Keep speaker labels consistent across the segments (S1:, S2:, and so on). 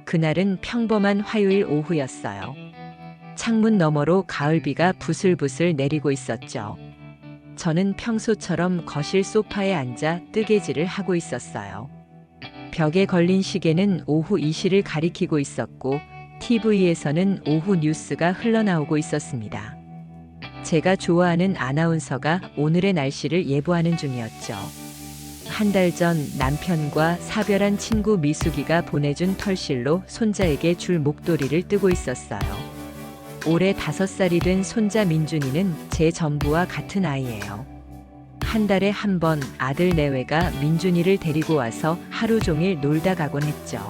S1: 그날은 평범한 화요일 오후였어요. 창문 너머로 가을비가 부슬부슬 내리고 있었죠. 저는 평소처럼 거실 소파에 앉아 뜨개질을 하고 있었어요. 벽에 걸린 시계는 오후 2시를 가리키고 있었고 TV에서는 오후 뉴스가 흘러나오고 있었습니다. 제가 좋아하는 아나운서가 오늘의 날씨를 예보하는 중이었죠. 한 달 전 남편과 사별한 친구 미숙이가 보내준 털실로 손자에게 줄 목도리를 뜨고 있었어요. 올해 5살이 된 손자 민준이는 제 전부와 같은 아이예요. 한 달에 한 번 아들 내외가 민준이를 데리고 와서 하루 종일 놀다 가곤 했죠.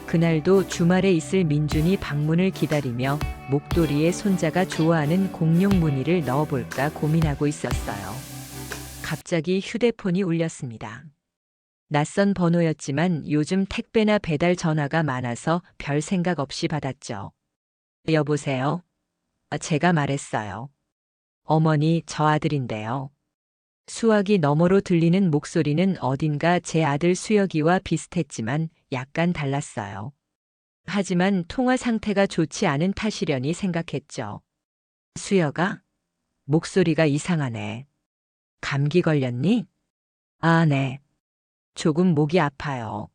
S1: 그날도 주말에 있을 민준이 방문을 기다리며 목도리에 손자가 좋아하는 공룡 무늬를 넣어볼까 고민하고 있었어요. 갑자기 휴대폰이 울렸습니다. 낯선 번호였지만 요즘 택배나 배달 전화가 많아서 별 생각 없이 받았죠. 여보세요? 제가 말했어요. 어머니, 저 아들인데요. 수화기 너머로 들리는 목소리는 어딘가 제 아들 수혁이와 비슷했지만 약간 달랐어요. 하지만 통화 상태가 좋지 않은 탓이려니 생각했죠. 수혁아? 목소리가 이상하네. 감기 걸렸니? 아, 네. 조금 목이 아파요.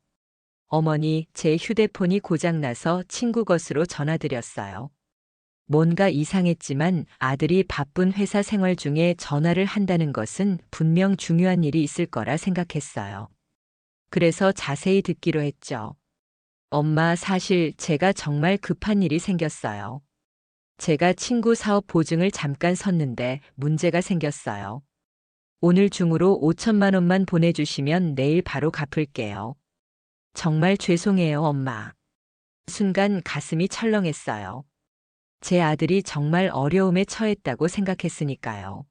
S1: 어머니, 제 휴대폰이 고장나서 친구 것으로 전화드렸어요. 뭔가 이상했지만 아들이 바쁜 회사 생활 중에 전화를 한다는 것은 분명 중요한 일이 있을 거라 생각했어요. 그래서 자세히 듣기로 했죠. 엄마, 사실 제가 정말 급한 일이 생겼어요. 제가 친구 사업 보증을 잠깐 섰는데 문제가 생겼어요. 오늘 중으로 5천만 원만 보내주시면 내일 바로 갚을게요. 정말 죄송해요, 엄마. 순간 가슴이 철렁했어요. 제 아들이 정말 어려움에 처했다고 생각했으니까요.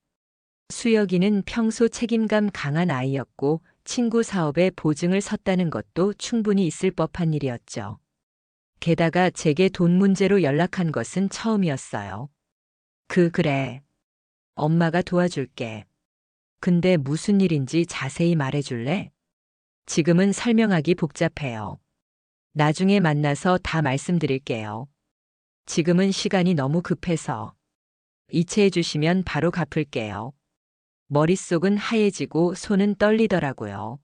S1: 수혁이는 평소 책임감 강한 아이였고 친구 사업에 보증을 섰다는 것도 충분히 있을 법한 일이었죠. 게다가 제게 돈 문제로 연락한 것은 처음이었어요. 그래. 엄마가 도와줄게. 근데 무슨 일인지 자세히 말해줄래? 지금은 설명하기 복잡해요. 나중에 만나서 다 말씀드릴게요. 지금은 시간이 너무 급해서. 이체해 주시면 바로 갚을게요. 머릿속은 하얘지고 손은 떨리더라고요.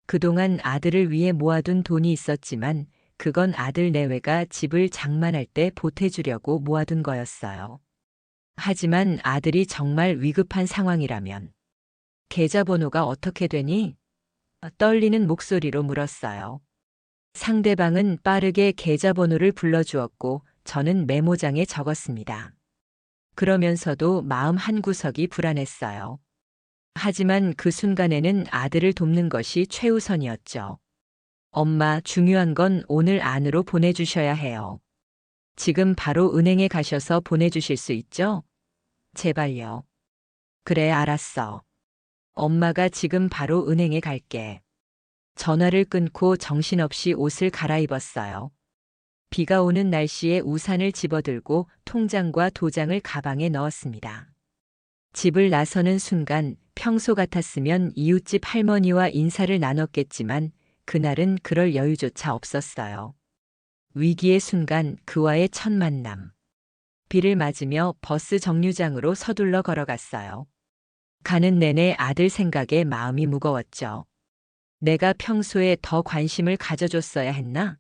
S1: 그동안 아들을 위해 모아둔 돈이 있었지만 그건 아들 내외가 집을 장만할 때 보태주려고 모아둔 거였어요. 하지만 아들이 정말 위급한 상황이라면 계좌번호가 어떻게 되니? 떨리는 목소리로 물었어요. 상대방은 빠르게 계좌번호를 불러주었고 저는 메모장에 적었습니다. 그러면서도 마음 한구석이 불안했어요. 하지만 그 순간에는 아들을 돕는 것이 최우선이었죠. 엄마, 중요한 건 오늘 안으로 보내주셔야 해요. 지금 바로 은행에 가셔서 보내주실 수 있죠? 제발요. 그래, 알았어. 엄마가 지금 바로 은행에 갈게. 전화를 끊고 정신없이 옷을 갈아입었어요. 비가 오는 날씨에 우산을 집어들고 통장과 도장을 가방에 넣었습니다. 집을 나서는 순간 평소 같았으면 이웃집 할머니와 인사를 나눴겠지만 그날은 그럴 여유조차 없었어요. 위기의 순간 그와의 첫 만남. 비를 맞으며 버스 정류장으로 서둘러 걸어갔어요. 가는 내내 아들 생각에 마음이 무거웠죠. 내가 평소에 더 관심을 가져줬어야 했나?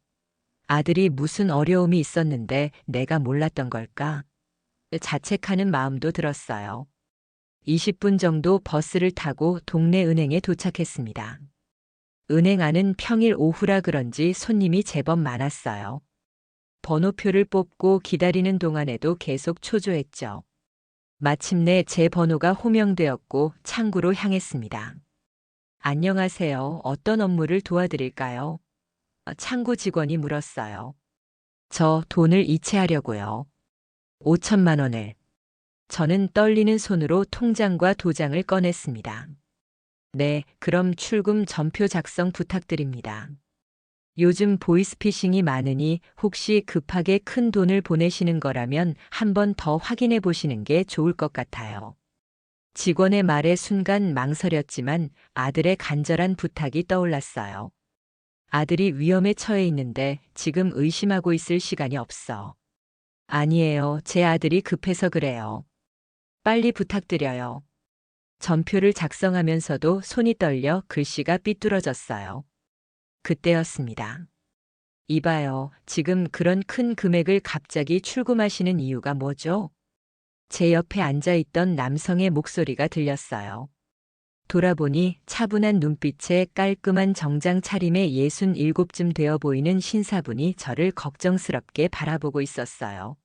S1: 아들이 무슨 어려움이 있었는데 내가 몰랐던 걸까? 자책하는 마음도 들었어요. 20분 정도 버스를 타고 동네 은행에 도착했습니다. 은행 안은 평일 오후라 그런지 손님이 제법 많았어요. 번호표를 뽑고 기다리는 동안에도 계속 초조했죠. 마침내 제 번호가 호명되었고 창구로 향했습니다. 안녕하세요. 어떤 업무를 도와드릴까요? 창구 직원이 물었어요. 저 돈을 이체하려고요. 5천만 원을. 저는 떨리는 손으로 통장과 도장을 꺼냈습니다. 네, 그럼 출금 전표 작성 부탁드립니다. 요즘 보이스피싱이 많으니 혹시 급하게 큰 돈을 보내시는 거라면 한 번 더 확인해 보시는 게 좋을 것 같아요. 직원의 말에 순간 망설였지만 아들의 간절한 부탁이 떠올랐어요. 아들이 위험에 처해 있는데 지금 의심하고 있을 시간이 없어. 아니에요. 제 아들이 급해서 그래요. 빨리 부탁드려요. 전표를 작성하면서도 손이 떨려 글씨가 삐뚤어졌어요. 그때였습니다. 이봐요. 지금 그런 큰 금액을 갑자기 출금하시는 이유가 뭐죠? 제 옆에 앉아있던 남성의 목소리가 들렸어요. 돌아보니 차분한 눈빛에 깔끔한 정장 차림의 67쯤 되어 보이는 신사분이 저를 걱정스럽게 바라보고 있었어요.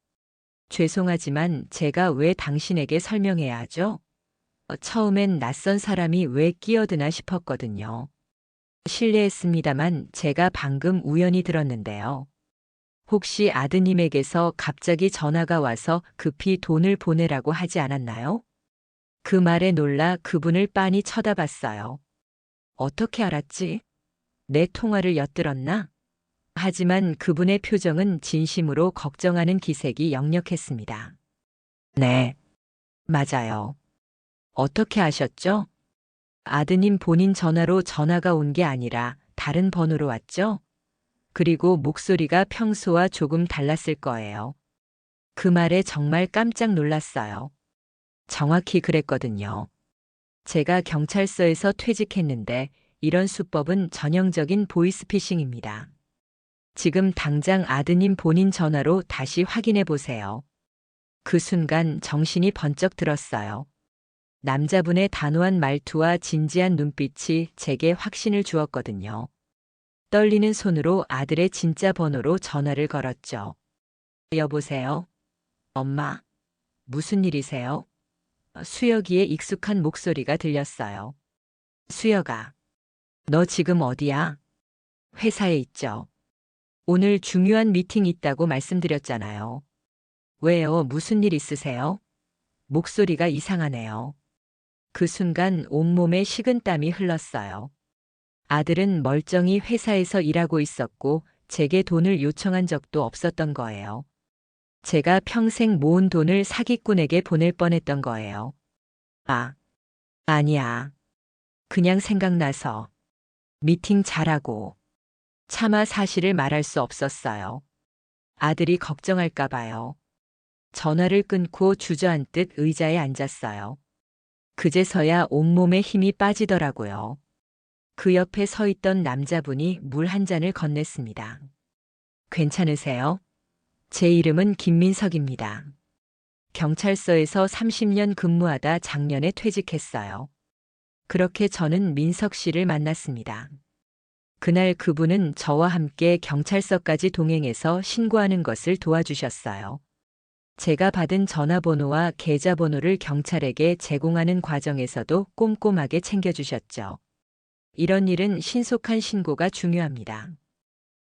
S1: 죄송하지만 제가 왜 당신에게 설명해야 하죠? 처음엔 낯선 사람이 왜 끼어드나 싶었거든요. 실례했습니다만 제가 방금 우연히 들었는데요. 혹시 아드님에게서 갑자기 전화가 와서 급히 돈을 보내라고 하지 않았나요? 그 말에 놀라 그분을 빤히 쳐다봤어요. 어떻게 알았지? 내 통화를 엿들었나? 하지만 그분의 표정은 진심으로 걱정하는 기색이 역력했습니다. 네, 맞아요. 어떻게 아셨죠? 아드님 본인 전화로 전화가 온 게 아니라 다른 번호로 왔죠? 그리고 목소리가 평소와 조금 달랐을 거예요. 그 말에 정말 깜짝 놀랐어요. 정확히 그랬거든요. 제가 경찰서에서 퇴직했는데 이런 수법은 전형적인 보이스피싱입니다. 지금 당장 아드님 본인 전화로 다시 확인해 보세요. 그 순간 정신이 번쩍 들었어요. 남자분의 단호한 말투와 진지한 눈빛이 제게 확신을 주었거든요. 떨리는 손으로 아들의 진짜 번호로 전화를 걸었죠. 여보세요? 엄마, 무슨 일이세요? 수혁이의 익숙한 목소리가 들렸어요. 수혁아, 너 지금 어디야? 회사에 있죠. 오늘 중요한 미팅 있다고 말씀드렸잖아요. 왜요? 무슨 일 있으세요? 목소리가 이상하네요. 그 순간 온몸에 식은땀이 흘렀어요. 아들은 멀쩡히 회사에서 일하고 있었고 제게 돈을 요청한 적도 없었던 거예요. 제가 평생 모은 돈을 사기꾼에게 보낼 뻔했던 거예요. 아, 아니야. 그냥 생각나서. 미팅 잘하고. 차마 사실을 말할 수 없었어요. 아들이 걱정할까 봐요. 전화를 끊고 주저앉듯 의자에 앉았어요. 그제서야 온몸에 힘이 빠지더라고요. 그 옆에 서 있던 남자분이 물 한 잔을 건넸습니다. 괜찮으세요? 제 이름은 김민석입니다. 경찰서에서 30년 근무하다 작년에 퇴직했어요. 그렇게 저는 민석 씨를 만났습니다. 그날 그분은 저와 함께 경찰서까지 동행해서 신고하는 것을 도와주셨어요. 제가 받은 전화번호와 계좌번호를 경찰에게 제공하는 과정에서도 꼼꼼하게 챙겨주셨죠. 이런 일은 신속한 신고가 중요합니다.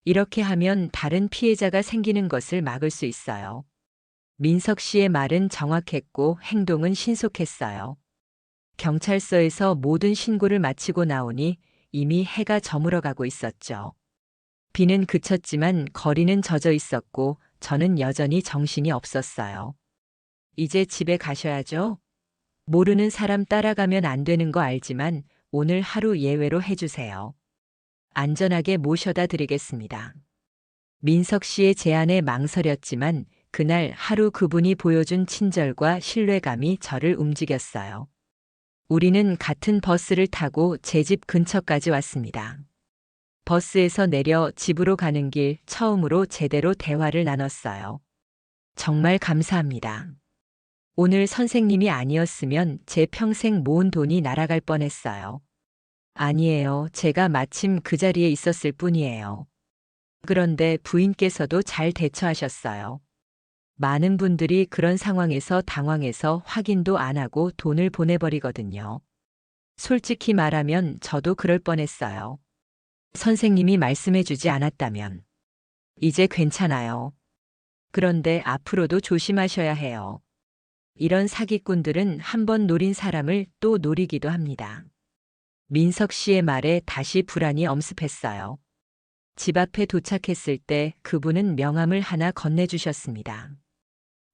S1: 이렇게 하면 다른 피해자가 생기는 것을 막을 수 있어요. 민석 씨의 말은 정확했고 행동은 신속했어요. 경찰서에서 모든 신고를 마치고 나오니 이미 해가 저물어가고 있었죠. 비는 그쳤지만 거리는 젖어 있었고 저는 여전히 정신이 없었어요. 이제 집에 가셔야죠. 모르는 사람 따라가면 안 되는 거 알지만 오늘 하루 예외로 해주세요. 안전하게 모셔다 드리겠습니다. 민석 씨의 제안에 망설였지만 그날 하루 그분이 보여준 친절과 신뢰감이 저를 움직였어요. 우리는 같은 버스를 타고 제 집 근처까지 왔습니다. 버스에서 내려 집으로 가는 길 처음으로 제대로 대화를 나눴어요. 정말 감사합니다. 오늘 선생님이 아니었으면 제 평생 모은 돈이 날아갈 뻔했어요. 아니에요. 제가 마침 그 자리에 있었을 뿐이에요. 그런데 부인께서도 잘 대처하셨어요. 많은 분들이 그런 상황에서 당황해서 확인도 안 하고 돈을 보내버리거든요. 솔직히 말하면 저도 그럴 뻔했어요. 선생님이 말씀해주지 않았다면. 이제 괜찮아요. 그런데 앞으로도 조심하셔야 해요. 이런 사기꾼들은 한 번 노린 사람을 또 노리기도 합니다. 민석 씨의 말에 다시 불안이 엄습했어요. 집 앞에 도착했을 때 그분은 명함을 하나 건네주셨습니다.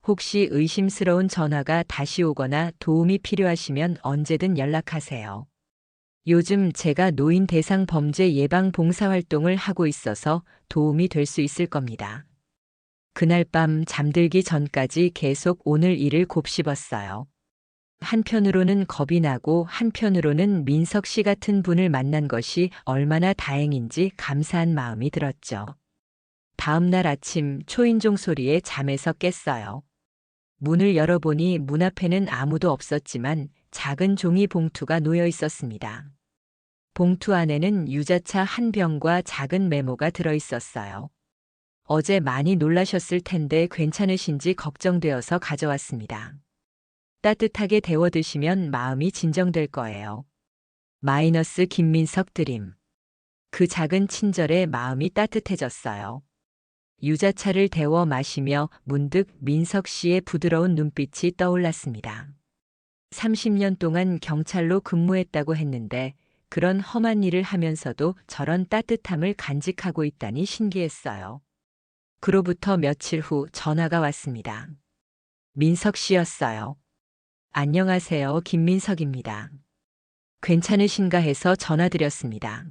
S1: 혹시 의심스러운 전화가 다시 오거나 도움이 필요하시면 언제든 연락하세요. 요즘 제가 노인 대상 범죄 예방 봉사활동을 하고 있어서 도움이 될 수 있을 겁니다. 그날 밤 잠들기 전까지 계속 오늘 일을 곱씹었어요. 한편으로는 겁이 나고 한편으로는 민석 씨 같은 분을 만난 것이 얼마나 다행인지 감사한 마음이 들었죠. 다음 날 아침 초인종 소리에 잠에서 깼어요. 문을 열어보니 문 앞에는 아무도 없었지만 작은 종이 봉투가 놓여 있었습니다. 봉투 안에는 유자차 한 병과 작은 메모가 들어 있었어요. 어제 많이 놀라셨을 텐데 괜찮으신지 걱정되어서 가져왔습니다. 따뜻하게 데워 드시면 마음이 진정될 거예요. 마이너스 김민석 드림. 그 작은 친절에 마음이 따뜻해졌어요. 유자차를 데워 마시며 문득 민석 씨의 부드러운 눈빛이 떠올랐습니다. 30년 동안 경찰로 근무했다고 했는데 그런 험한 일을 하면서도 저런 따뜻함을 간직하고 있다니 신기했어요. 그로부터 며칠 후 전화가 왔습니다. 민석 씨였어요. 안녕하세요, 김민석입니다. 괜찮으신가 해서 전화드렸습니다.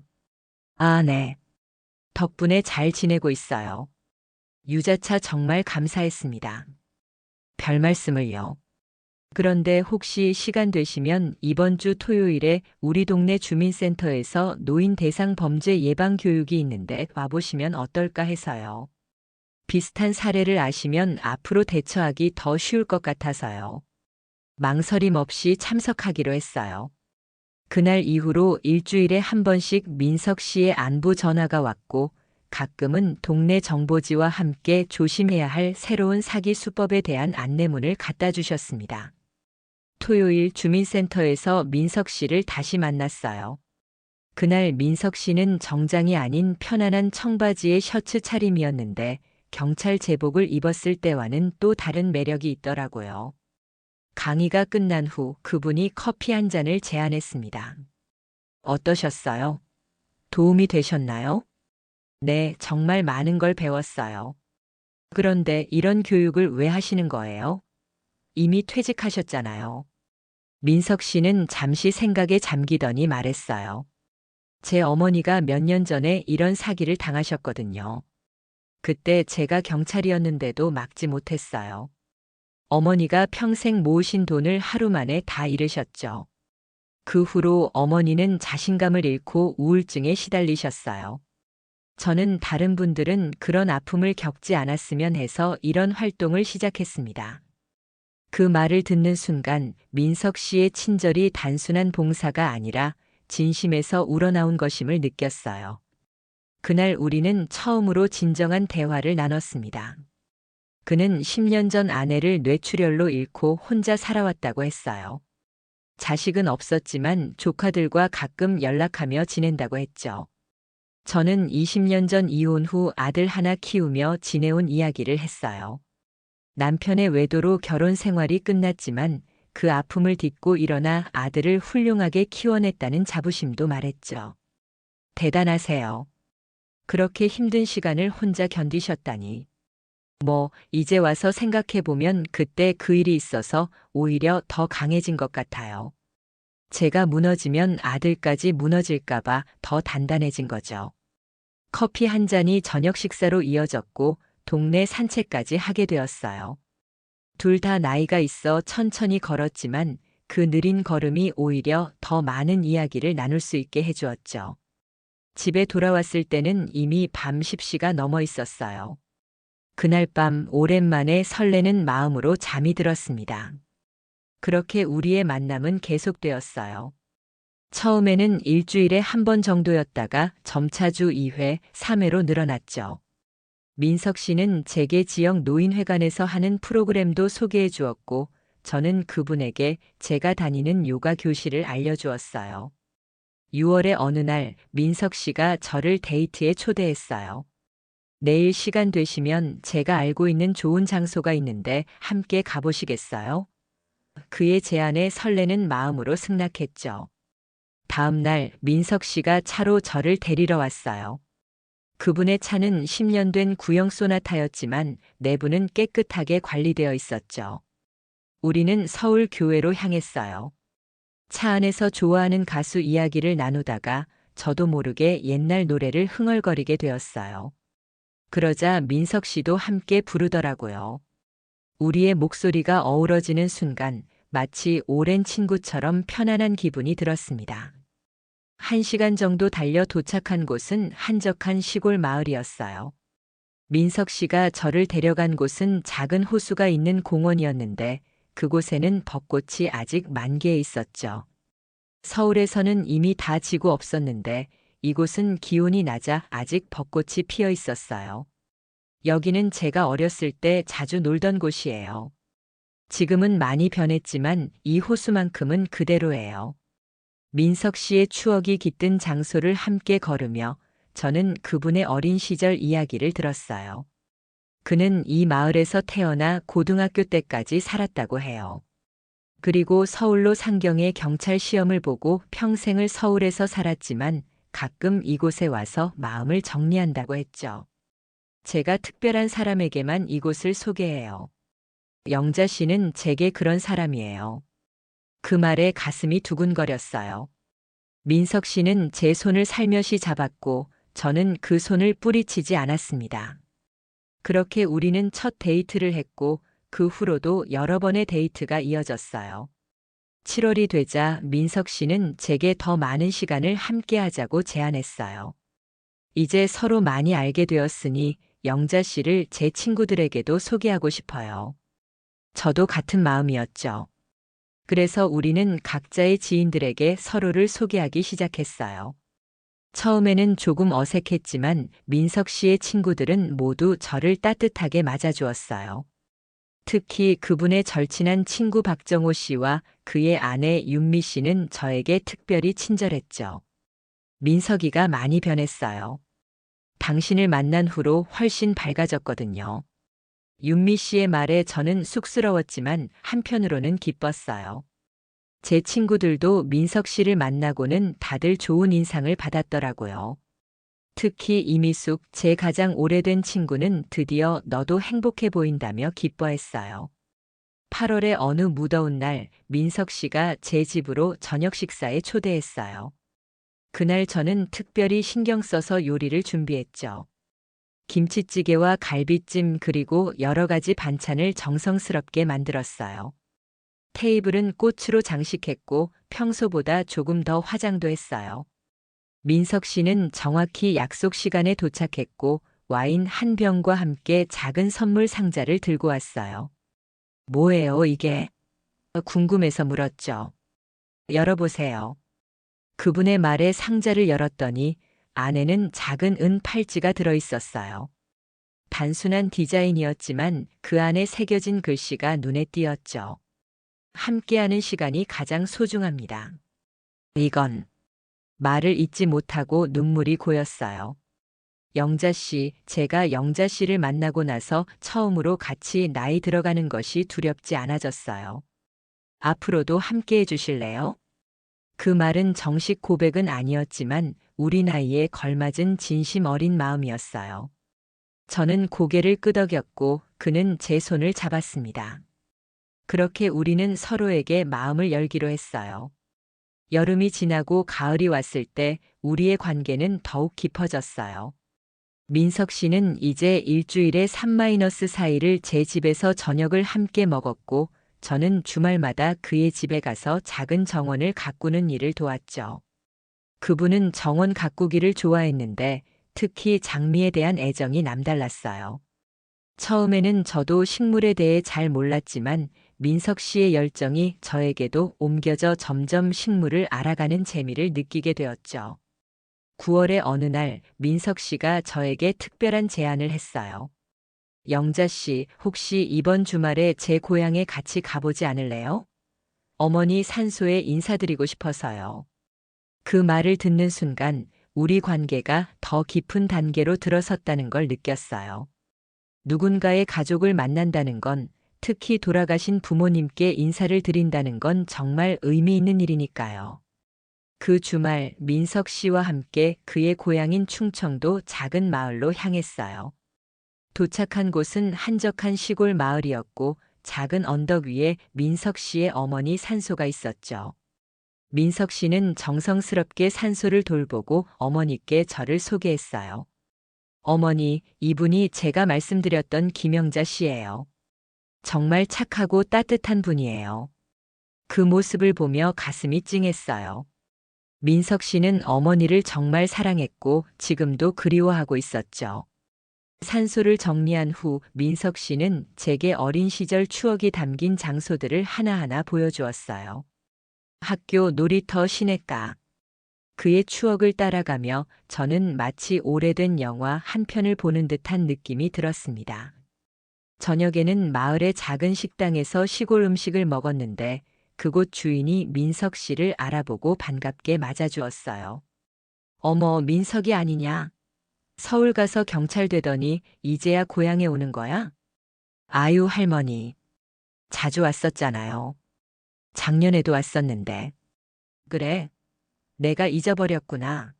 S1: 아, 네. 덕분에 잘 지내고 있어요. 유자차 정말 감사했습니다. 별 말씀을요. 그런데 혹시 시간 되시면 이번 주 토요일에 우리 동네 주민센터에서 노인 대상 범죄 예방 교육이 있는데 와보시면 어떨까 해서요. 비슷한 사례를 아시면 앞으로 대처하기 더 쉬울 것 같아서요. 망설임 없이 참석하기로 했어요. 그날 이후로 일주일에 한 번씩 민석 씨의 안부 전화가 왔고 가끔은 동네 정보지와 함께 조심해야 할 새로운 사기 수법에 대한 안내문을 갖다 주셨습니다. 토요일 주민센터에서 민석 씨를 다시 만났어요. 그날 민석 씨는 정장이 아닌 편안한 청바지에 셔츠 차림이었는데 경찰 제복을 입었을 때와는 또 다른 매력이 있더라고요. 강의가 끝난 후 그분이 커피 한 잔을 제안했습니다. 어떠셨어요? 도움이 되셨나요? 네, 정말 많은 걸 배웠어요. 그런데 이런 교육을 왜 하시는 거예요? 이미 퇴직하셨잖아요. 민석 씨는 잠시 생각에 잠기더니 말했어요. 제 어머니가 몇 년 전에 이런 사기를 당하셨거든요. 그때 제가 경찰이었는데도 막지 못했어요. 어머니가 평생 모으신 돈을 하루 만에 다 잃으셨죠. 그 후로 어머니는 자신감을 잃고 우울증에 시달리셨어요. 저는 다른 분들은 그런 아픔을 겪지 않았으면 해서 이런 활동을 시작했습니다. 그 말을 듣는 순간 민석 씨의 친절이 단순한 봉사가 아니라 진심에서 우러나온 것임을 느꼈어요. 그날 우리는 처음으로 진정한 대화를 나눴습니다. 그는 10년 전 아내를 뇌출혈로 잃고 혼자 살아왔다고 했어요. 자식은 없었지만 조카들과 가끔 연락하며 지낸다고 했죠. 저는 20년 전 이혼 후 아들 하나 키우며 지내온 이야기를 했어요. 남편의 외도로 결혼 생활이 끝났지만 그 아픔을 딛고 일어나 아들을 훌륭하게 키워냈다는 자부심도 말했죠. 대단하세요. 그렇게 힘든 시간을 혼자 견디셨다니. 이제 와서 생각해보면 그때 그 일이 있어서 오히려 더 강해진 것 같아요. 제가 무너지면 아들까지 무너질까봐 더 단단해진 거죠. 커피 한 잔이 저녁 식사로 이어졌고 동네 산책까지 하게 되었어요. 둘 다 나이가 있어 천천히 걸었지만 그 느린 걸음이 오히려 더 많은 이야기를 나눌 수 있게 해주었죠. 집에 돌아왔을 때는 이미 밤 10시가 넘어 있었어요. 그날 밤 오랜만에 설레는 마음으로 잠이 들었습니다. 그렇게 우리의 만남은 계속되었어요. 처음에는 일주일에 한 번 정도였다가 점차 주 2회, 3회로 늘어났죠. 민석 씨는 제게 지역 노인회관에서 하는 프로그램도 소개해 주었고 저는 그분에게 제가 다니는 요가 교실을 알려주었어요. 6월의 어느 날 민석 씨가 저를 데이트에 초대했어요. 내일 시간 되시면 제가 알고 있는 좋은 장소가 있는데 함께 가보시겠어요? 그의 제안에 설레는 마음으로 승낙했죠. 다음 날 민석 씨가 차로 저를 데리러 왔어요. 그분의 차는 10년 된 구형 소나타였지만 내부는 깨끗하게 관리되어 있었죠. 우리는 서울 교회로 향했어요. 차 안에서 좋아하는 가수 이야기를 나누다가 저도 모르게 옛날 노래를 흥얼거리게 되었어요. 그러자 민석 씨도 함께 부르더라고요. 우리의 목소리가 어우러지는 순간 마치 오랜 친구처럼 편안한 기분이 들었습니다. 1시간 정도 달려 도착한 곳은 한적한 시골 마을이었어요. 민석 씨가 저를 데려간 곳은 작은 호수가 있는 공원이었는데 그곳에는 벚꽃이 아직 만개해 있었죠. 서울에서는 이미 다 지고 없었는데 이곳은 기온이 낮아 아직 벚꽃이 피어 있었어요. 여기는 제가 어렸을 때 자주 놀던 곳이에요. 지금은 많이 변했지만 이 호수만큼은 그대로예요. 민석 씨의 추억이 깃든 장소를 함께 걸으며 저는 그분의 어린 시절 이야기를 들었어요. 그는 이 마을에서 태어나 고등학교 때까지 살았다고 해요. 그리고 서울로 상경해 경찰 시험을 보고 평생을 서울에서 살았지만 가끔 이곳에 와서 마음을 정리한다고 했죠. 제가 특별한 사람에게만 이곳을 소개해요. 영자 씨는 제게 그런 사람이에요. 그 말에 가슴이 두근거렸어요. 민석 씨는 제 손을 살며시 잡았고 저는 그 손을 뿌리치지 않았습니다. 그렇게 우리는 첫 데이트를 했고 그 후로도 여러 번의 데이트가 이어졌어요. 7월이 되자 민석 씨는 제게 더 많은 시간을 함께 하자고 제안했어요. 이제 서로 많이 알게 되었으니 영자 씨를 제 친구들에게도 소개하고 싶어요. 저도 같은 마음이었죠. 그래서 우리는 각자의 지인들에게 서로를 소개하기 시작했어요. 처음에는 조금 어색했지만 민석 씨의 친구들은 모두 저를 따뜻하게 맞아주었어요. 특히 그분의 절친한 친구 박정호 씨와 그의 아내 윤미 씨는 저에게 특별히 친절했죠. 민석이가 많이 변했어요. 당신을 만난 후로 훨씬 밝아졌거든요. 윤미 씨의 말에 저는 쑥스러웠지만 한편으로는 기뻤어요. 제 친구들도 민석 씨를 만나고는 다들 좋은 인상을 받았더라고요. 특히 이미숙, 제 가장 오래된 친구는 드디어 너도 행복해 보인다며 기뻐했어요. 8월의 어느 무더운 날 민석 씨가 제 집으로 저녁 식사에 초대했어요. 그날 저는 특별히 신경 써서 요리를 준비했죠. 김치찌개와 갈비찜 그리고 여러 가지 반찬을 정성스럽게 만들었어요. 테이블은 꽃으로 장식했고 평소보다 조금 더 화장도 했어요. 민석 씨는 정확히 약속 시간에 도착했고 와인 한 병과 함께 작은 선물 상자를 들고 왔어요. 뭐예요, 이게? 궁금해서 물었죠. 열어보세요. 그분의 말에 상자를 열었더니 안에는 작은 은 팔찌가 들어 있었어요. 단순한 디자인이었지만 그 안에 새겨진 글씨가 눈에 띄었죠. 함께하는 시간이 가장 소중합니다. 이건 말을 잇지 못하고 눈물이 고였어요. 영자 씨, 제가 영자 씨를 만나고 나서 처음으로 같이 나이 들어가는 것이 두렵지 않아졌어요. 앞으로도 함께 해주실래요? 그 말은 정식 고백은 아니었지만 우리 나이에 걸맞은 진심 어린 마음이었어요. 저는 고개를 끄덕였고 그는 제 손을 잡았습니다. 그렇게 우리는 서로에게 마음을 열기로 했어요. 여름이 지나고 가을이 왔을 때 우리의 관계는 더욱 깊어졌어요. 민석 씨는 이제 일주일에 3-4일을 제 집에서 저녁을 함께 먹었고 저는 주말마다 그의 집에 가서 작은 정원을 가꾸는 일을 도왔죠. 그분은 정원 가꾸기를 좋아했는데 특히 장미에 대한 애정이 남달랐어요. 처음에는 저도 식물에 대해 잘 몰랐지만 민석 씨의 열정이 저에게도 옮겨져 점점 식물을 알아가는 재미를 느끼게 되었죠. 9월의 어느 날 민석 씨가 저에게 특별한 제안을 했어요. 영자 씨, 혹시 이번 주말에 제 고향에 같이 가보지 않을래요? 어머니 산소에 인사드리고 싶어서요. 그 말을 듣는 순간 우리 관계가 더 깊은 단계로 들어섰다는 걸 느꼈어요. 누군가의 가족을 만난다는 건, 특히 돌아가신 부모님께 인사를 드린다는 건 정말 의미 있는 일이니까요. 그 주말 민석 씨와 함께 그의 고향인 충청도 작은 마을로 향했어요. 도착한 곳은 한적한 시골 마을이었고 작은 언덕 위에 민석 씨의 어머니 산소가 있었죠. 민석 씨는 정성스럽게 산소를 돌보고 어머니께 저를 소개했어요. 어머니, 이분이 제가 말씀드렸던 김영자 씨예요. 정말 착하고 따뜻한 분이에요. 그 모습을 보며 가슴이 찡했어요. 민석 씨는 어머니를 정말 사랑했고 지금도 그리워하고 있었죠. 산소를 정리한 후 민석 씨는 제게 어린 시절 추억이 담긴 장소들을 하나하나 보여주었어요. 학교, 놀이터, 시냇가. 그의 추억을 따라가며 저는 마치 오래된 영화 한 편을 보는 듯한 느낌이 들었습니다. 저녁에는 마을의 작은 식당에서 시골 음식을 먹었는데 그곳 주인이 민석 씨를 알아보고 반갑게 맞아주었어요. 어머, 민석이 아니냐? 서울 가서 경찰 되더니 이제야 고향에 오는 거야? 아유, 할머니. 자주 왔었잖아요. 작년에도 왔었는데. 그래, 내가 잊어버렸구나.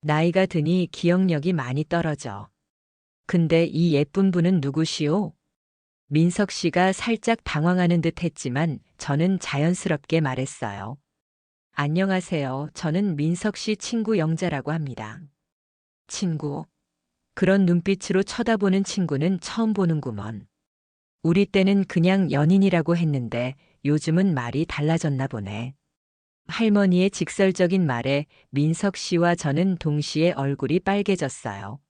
S1: 나이가 드니 기억력이 많이 떨어져. 근데 이 예쁜 분은 누구시오? 민석 씨가 살짝 당황하는 듯 했지만 저는 자연스럽게 말했어요. 안녕하세요. 저는 민석 씨 친구 영자라고 합니다. 친구. 그런 눈빛으로 쳐다보는 친구는 처음 보는구먼. 우리 때는 그냥 연인이라고 했는데 요즘은 말이 달라졌나 보네. 할머니의 직설적인 말에 민석 씨와 저는 동시에 얼굴이 빨개졌어요.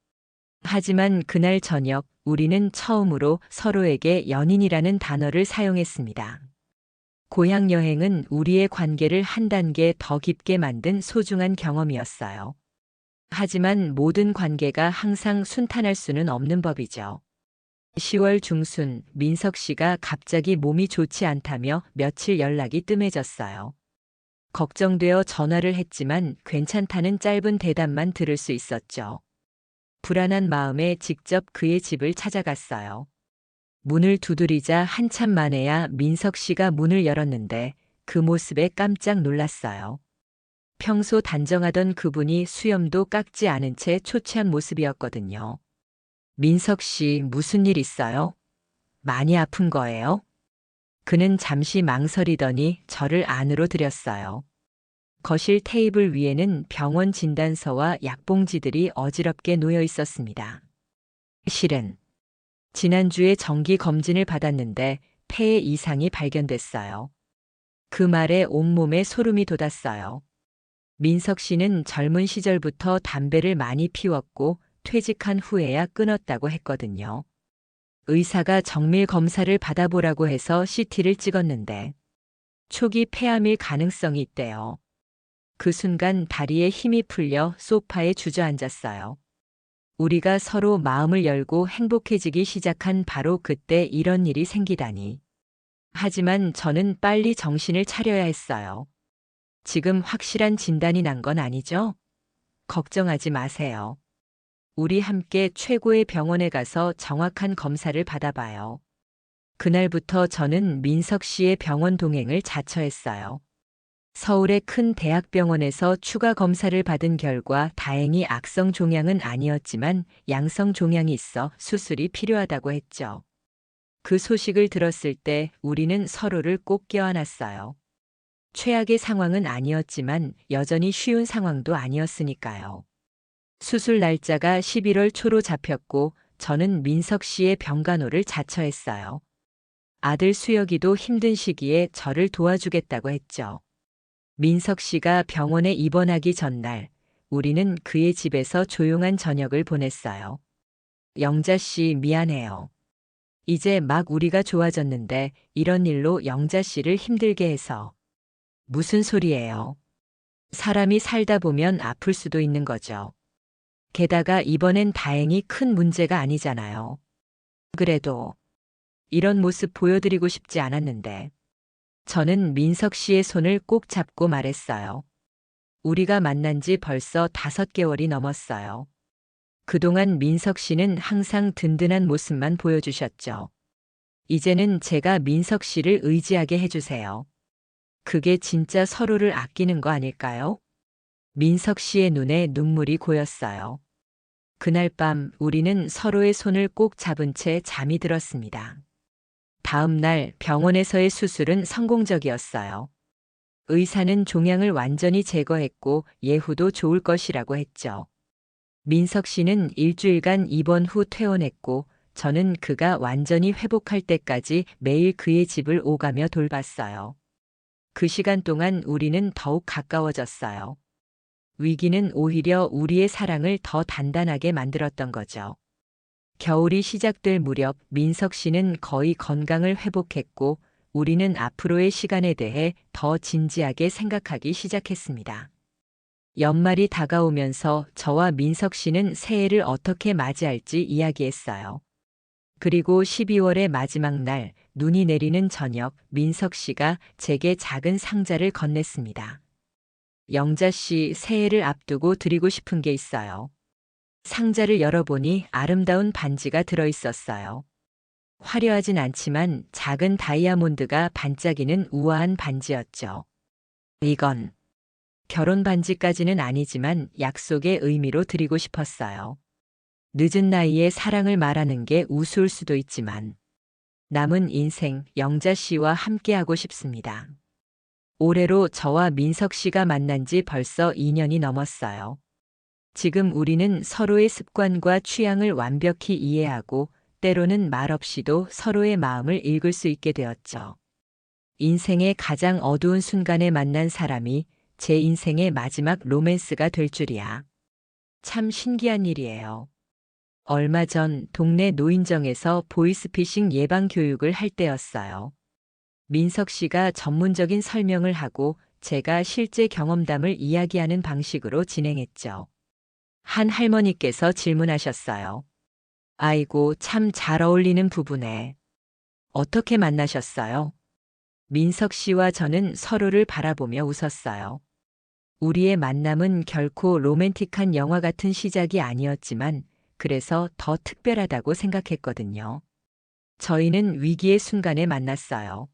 S1: 하지만 그날 저녁 우리는 처음으로 서로에게 연인이라는 단어를 사용했습니다. 고향 여행은 우리의 관계를 한 단계 더 깊게 만든 소중한 경험이었어요. 하지만 모든 관계가 항상 순탄할 수는 없는 법이죠. 10월 중순 민석 씨가 갑자기 몸이 좋지 않다며 며칠 연락이 뜸해졌어요. 걱정되어 전화를 했지만 괜찮다는 짧은 대답만 들을 수 있었죠. 불안한 마음에 직접 그의 집을 찾아갔어요. 문을 두드리자 한참 만에야 민석 씨가 문을 열었는데 그 모습에 깜짝 놀랐어요. 평소 단정하던 그분이 수염도 깎지 않은 채 초췌한 모습이었거든요. 민석 씨, 무슨 일 있어요? 많이 아픈 거예요? 그는 잠시 망설이더니 저를 안으로 들였어요. 거실 테이블 위에는 병원 진단서와 약봉지들이 어지럽게 놓여 있었습니다. 실은 지난주에 정기 검진을 받았는데 폐에 이상이 발견됐어요. 그 말에 온몸에 소름이 돋았어요. 민석 씨는 젊은 시절부터 담배를 많이 피웠고 퇴직한 후에야 끊었다고 했거든요. 의사가 정밀 검사를 받아보라고 해서 CT를 찍었는데 초기 폐암일 가능성이 있대요. 그 순간 다리에 힘이 풀려 소파에 주저앉았어요. 우리가 서로 마음을 열고 행복해지기 시작한 바로 그때 이런 일이 생기다니. 하지만 저는 빨리 정신을 차려야 했어요. 지금 확실한 진단이 난 건 아니죠? 걱정하지 마세요. 우리 함께 최고의 병원에 가서 정확한 검사를 받아봐요. 그날부터 저는 민석 씨의 병원 동행을 자처했어요. 서울의 큰 대학병원에서 추가 검사를 받은 결과 다행히 악성 종양은 아니었지만 양성 종양이 있어 수술이 필요하다고 했죠. 그 소식을 들었을 때 우리는 서로를 꼭 껴안았어요. 최악의 상황은 아니었지만 여전히 쉬운 상황도 아니었으니까요. 수술 날짜가 11월 초로 잡혔고 저는 민석 씨의 병간호를 자처했어요. 아들 수혁이도 힘든 시기에 저를 도와주겠다고 했죠. 민석 씨가 병원에 입원하기 전날 우리는 그의 집에서 조용한 저녁을 보냈어요. 영자 씨 미안해요. 이제 막 우리가 좋아졌는데 이런 일로 영자 씨를 힘들게 해서. 무슨 소리예요? 사람이 살다 보면 아플 수도 있는 거죠. 게다가 이번엔 다행히 큰 문제가 아니잖아요. 그래도 이런 모습 보여드리고 싶지 않았는데. 저는 민석 씨의 손을 꼭 잡고 말했어요. 우리가 만난 지 벌써 5개월이 넘었어요. 그동안 민석 씨는 항상 든든한 모습만 보여주셨죠. 이제는 제가 민석 씨를 의지하게 해주세요. 그게 진짜 서로를 아끼는 거 아닐까요? 민석 씨의 눈에 눈물이 고였어요. 그날 밤 우리는 서로의 손을 꼭 잡은 채 잠이 들었습니다. 다음 날 병원에서의 수술은 성공적이었어요. 의사는 종양을 완전히 제거했고 예후도 좋을 것이라고 했죠. 민석 씨는 일주일간 입원 후 퇴원했고 저는 그가 완전히 회복할 때까지 매일 그의 집을 오가며 돌봤어요. 그 시간 동안 우리는 더욱 가까워졌어요. 위기는 오히려 우리의 사랑을 더 단단하게 만들었던 거죠. 겨울이 시작될 무렵 민석 씨는 거의 건강을 회복했고 우리는 앞으로의 시간에 대해 더 진지하게 생각하기 시작했습니다. 연말이 다가오면서 저와 민석 씨는 새해를 어떻게 맞이할지 이야기했어요. 그리고 12월의 마지막 날, 눈이 내리는 저녁, 민석 씨가 제게 작은 상자를 건넸습니다. 영자 씨, 새해를 앞두고 드리고 싶은 게 있어요. 상자를 열어보니 아름다운 반지가 들어있었어요. 화려하진 않지만 작은 다이아몬드가 반짝이는 우아한 반지였죠. 이건 결혼 반지까지는 아니지만 약속의 의미로 드리고 싶었어요. 늦은 나이에 사랑을 말하는 게 우스울 수도 있지만 남은 인생 영자 씨와 함께하고 싶습니다. 올해로 저와 민석 씨가 만난 지 벌써 2년이 넘었어요. 지금 우리는 서로의 습관과 취향을 완벽히 이해하고 때로는 말없이도 서로의 마음을 읽을 수 있게 되었죠. 인생의 가장 어두운 순간에 만난 사람이 제 인생의 마지막 로맨스가 될 줄이야. 참 신기한 일이에요. 얼마 전 동네 노인정에서 보이스피싱 예방 교육을 할 때였어요. 민석 씨가 전문적인 설명을 하고 제가 실제 경험담을 이야기하는 방식으로 진행했죠. 한 할머니께서 질문하셨어요. 아이고, 참 잘 어울리는 부부네. 어떻게 만나셨어요? 민석 씨와 저는 서로를 바라보며 웃었어요. 우리의 만남은 결코 로맨틱한 영화 같은 시작이 아니었지만 그래서 더 특별하다고 생각했거든요. 저희는 위기의 순간에 만났어요.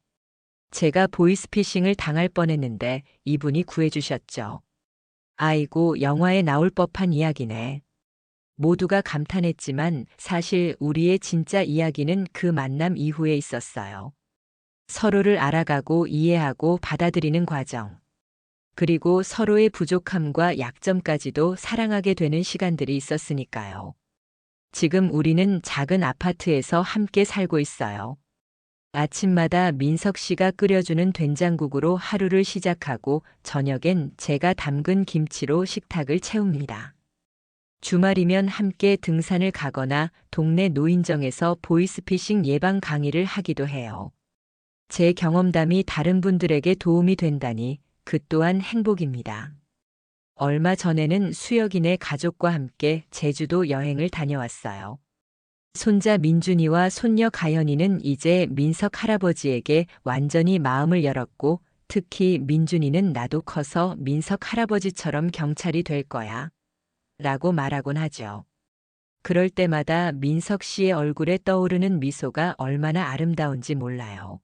S1: 제가 보이스피싱을 당할 뻔했는데 이분이 구해주셨죠. 아이고, 영화에 나올 법한 이야기네. 모두가 감탄했지만 사실 우리의 진짜 이야기는 그 만남 이후에 있었어요. 서로를 알아가고 이해하고 받아들이는 과정. 그리고 서로의 부족함과 약점까지도 사랑하게 되는 시간들이 있었으니까요. 지금 우리는 작은 아파트에서 함께 살고 있어요. 아침마다 민석 씨가 끓여주는 된장국으로 하루를 시작하고 저녁엔 제가 담근 김치로 식탁을 채웁니다. 주말이면 함께 등산을 가거나 동네 노인정에서 보이스피싱 예방 강의를 하기도 해요. 제 경험담이 다른 분들에게 도움이 된다니 그 또한 행복입니다. 얼마 전에는 수혁이네 가족과 함께 제주도 여행을 다녀왔어요. 손자 민준이와 손녀 가연이는 이제 민석 할아버지에게 완전히 마음을 열었고 특히 민준이는 나도 커서 민석 할아버지처럼 경찰이 될 거야 라고 말하곤 하죠. 그럴 때마다 민석 씨의 얼굴에 떠오르는 미소가 얼마나 아름다운지 몰라요.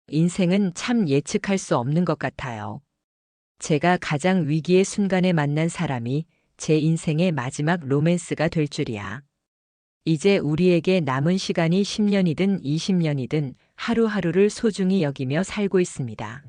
S1: 인생은 참 예측할 수 없는 것 같아요. 제가 가장 위기의 순간에 만난 사람이 제 인생의 마지막 로맨스가 될 줄이야. 이제 우리에게 남은 시간이 10년이든 20년이든 하루하루를 소중히 여기며 살고 있습니다.